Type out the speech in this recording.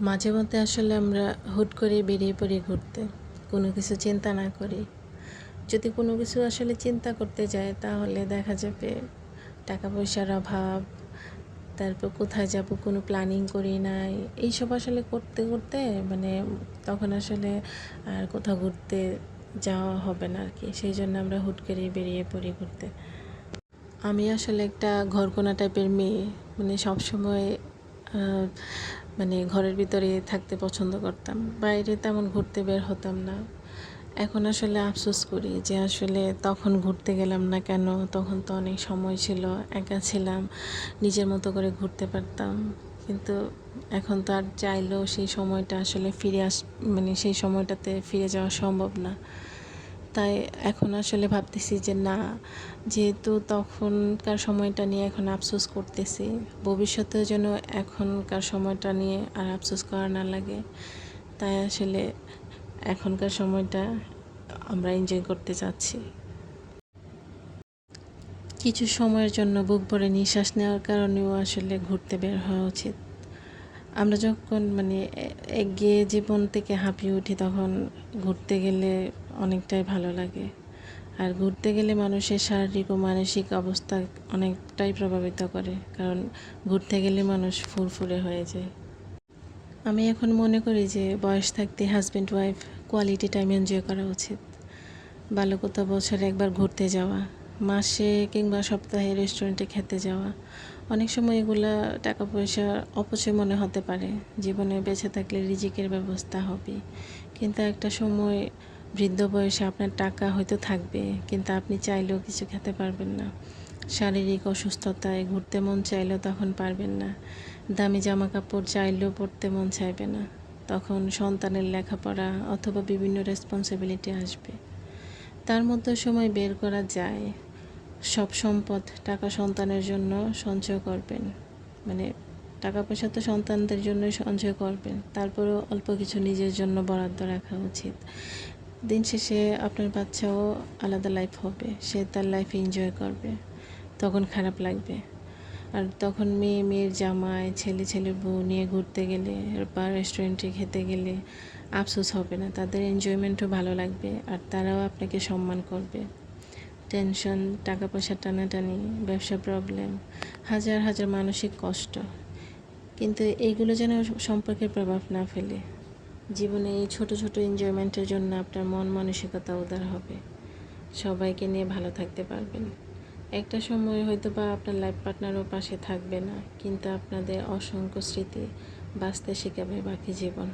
মাঝে মধ্যে আসলে আমরা হুট করে বেরিয়ে পড়ি ঘুরতে, কোনো কিছু চিন্তা না করি। যদি কোনো কিছু আসলে চিন্তা করতে যাই তাহলে দেখা যাবে টাকা পয়সার অভাব, তারপর কোথায় যাব কোনো প্ল্যানিং করি নাই। এইসব আসলে করতে করতে মানে তখন আসলে আর কোথাও ঘুরতে যাওয়া হবে না আর কি। সেই জন্য আমরা হুট করেই বেরিয়ে পড়ি ঘুরতে। আমি আসলে একটা ঘরকোনা টাইপের মেয়ে, মানে সবসময় আহ, মানে ঘরের ভিতরে থাকতে পছন্দ করতাম, বাইরে তেমন ঘুরতে বের হতাম না। এখন আসলে আফসোস করি যে আসলে তখন ঘুরতে গেলাম না কেন। তখন তো অনেক সময় ছিল, একা ছিলাম, নিজের মতো করে ঘুরতে পারতাম। কিন্তু এখন তো আর চাইলেও সেই সময়টা আসলে মানে সেই সময়টাতে ফিরে যাওয়া সম্ভব না। তাই এখন আসলে ভাবতেছি যে না, যেহেতু তখনকার সময়টা নিয়ে এখন আফসোস করতেছি, ভবিষ্যতেও যেন এখনকার সময়টা নিয়ে আর আফসোস করা না লাগে। তাই আসলে এখনকার সময়টা আমরা এনজয় করতে চাচ্ছি। কিছু সময়ের জন্য বুক ভরে নিঃশ্বাস নেওয়ার কারণেও আসলে ঘুরতে বের হওয়া উচিত। আমরা যখন একঘেয়ে জীবন থেকে হাঁপিয়ে উঠি তখন ঘুরতে গেলে অনেকটাই ভালো লাগে। আর ঘুরতে গেলে মানুষের শারীরিক ও মানসিক অবস্থা অনেকটাই প্রভাবিত করে, কারণ ঘুরতে গেলে মানুষ ফুরফুরে হয়ে যায়। আমি এখন মনে করি যে বয়স থাকতে husband wife quality time enjoy করা উচিত। ভালো কোথাও বছরে একবার ঘুরতে যাওয়া, মাসে কিংবা সপ্তাহে রেস্টুরেন্টে খেতে যাওয়া। অনেক সময় এগুলা টাকা পয়সা অপচয় মনে হতে পারে। জীবনে বেঁচে থাকলে রিজিকের ব্যবস্থা হবে, কিন্তু একটা সময় বৃদ্ধ বয়সে আপনার টাকা হয়তো থাকবে, কিন্তু আপনি চাইলেও কিছু খেতে পারবেন না। শারীরিক অসুস্থতায় ঘুরতে মন চাইলেও তখন পারবেন না। দামি জামা কাপড় চাইলেও পরতে মন চাইবে না। তখন সন্তানের লেখাপড়া অথবা বিভিন্ন রেসপন্সিবিলিটি আসবে। তার মধ্যে সময় বের করা যায়। সব সম্পদ টাকা সন্তানের জন্য সঞ্চয় করবেন, মানে টাকা পয়সা তো সন্তানদের জন্যই সঞ্চয় করবেন, তারপরেও অল্প কিছু নিজের জন্য বরাদ্দ রাখা উচিত। দিন শেষে আপনার বাচ্চাও আলাদা লাইফ হবে, সে তার লাইফ এনজয় করবে, তখন খারাপ লাগবে। আর তখন মেয়ের জামাই, ছেলের বউ নিয়ে ঘুরতে গেলে বা রেস্টুরেন্টে খেতে গেলে আফসোস হবে না, তাদের এনজয়মেন্টও ভালো লাগবে আর তারাও আপনাকে সম্মান করবে। টেনশন, টাকা পয়সার টানাটানি, ব্যবসা প্রবলেম, হাজার হাজার মানসিক কষ্ট, কিন্তু এইগুলো যেন সম্পর্কের প্রভাব না ফেলে। জীবনে এই ছোট ছোট এনজয়মেন্টের জন্য আপনার মন মানসিকতা উদার হবে, সবাইকে নিয়ে ভালো থাকতে পারবেন। একটা সময় হয়তো বা আপনার লাইফ পার্টনারও পাশে থাকবে না, কিন্তু আপনাদের অসংখ্য স্মৃতি বাঁচতে শেখাবে বাকি জীবন।